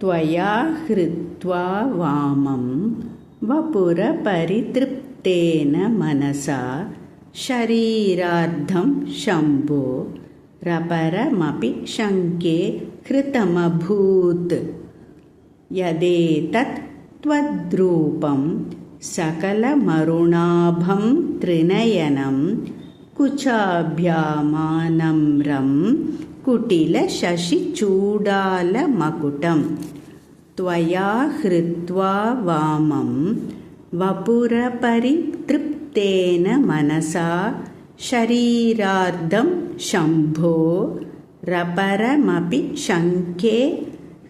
त्वया हृत्वा वामं वपुरपरितृप्तेन मनसा शरीरार्धं शम्भो रपरमपि शङ्के हृतमभूत्। यदेतत् त्वद्रूपं सकलमरुणाभं त्रिनयनं कुचाभ्यामानम्रं कुटिलशशिचूडालमकुटं। त्वया हृत्वा वामं वपुरपरितृप्तेन मनसा शरीरार्धं शम्भो रपरमपि शङ्के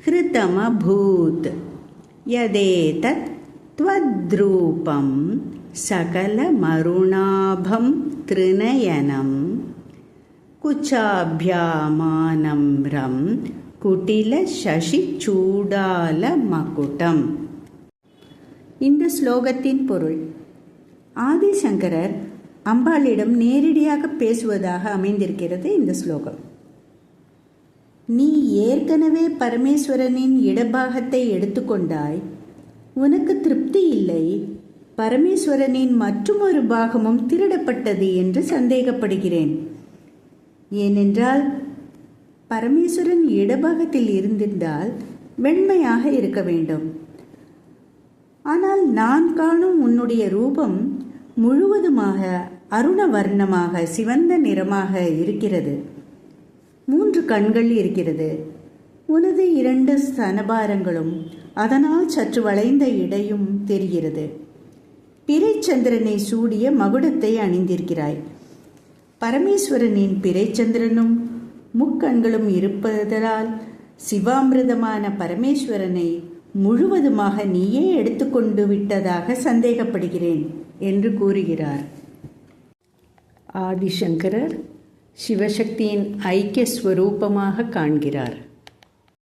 हृतमभूत्। यदेतत् त्वद्रूपं सकलमरुणाभं त्रिनयनं कुचाभ्यामानम्रं कुटिलशशिचूडालमकुटम्. இந்த ஸ்லோகத்தின் பொருள்: ஆதிசங்கரர் அம்பாளிடம் நேரடியாக பேசுவதாக அமைந்திருக்கிறது இந்த ஸ்லோகம். நீ ஏற்கனவே பரமேஸ்வரனின் இடபாகத்தை எடுத்துக்கொண்டாய், உனக்கு திருப்தி இல்லை, பரமேஸ்வரனின் மற்றொரு பாகமும் திருடப்பட்டது என்று சந்தேகப்படுகிறேன். ஏனென்றால் பரமேஸ்வரன் இடபாகத்தில் இருந்திருந்தால் வெண்மையாக இருக்க வேண்டும். ஆனால் நான் காணும் உன்னுடைய ரூபம் முழுவதுமாக அருணவர்ணமாக சிவந்த நிறமாக இருக்கிறது. 3 கண்கள் இருக்கிறது. உனது 2 ஸ்தனபாரங்களும் அதனால் சற்று வளைந்த இடையும் தெரிகிறது. பிறைச்சந்திரனை சூடிய மகுடத்தை அணிந்திருக்கிறாய். பரமேஸ்வரனின் பிறைச்சந்திரனும் முக்கண்களும் இருப்பதால் சிவாமிர்தமான பரமேஸ்வரனை முழுவதுமாக நீயே எடுத்துக்கொண்டு விட்டதாக சந்தேகப்படுகிறேன் என்று கூறுகிறார். ஆதிசங்கரர் சிவசக்தியின் ஐக்கிய ஸ்வரூபமாக காண்கிறார்.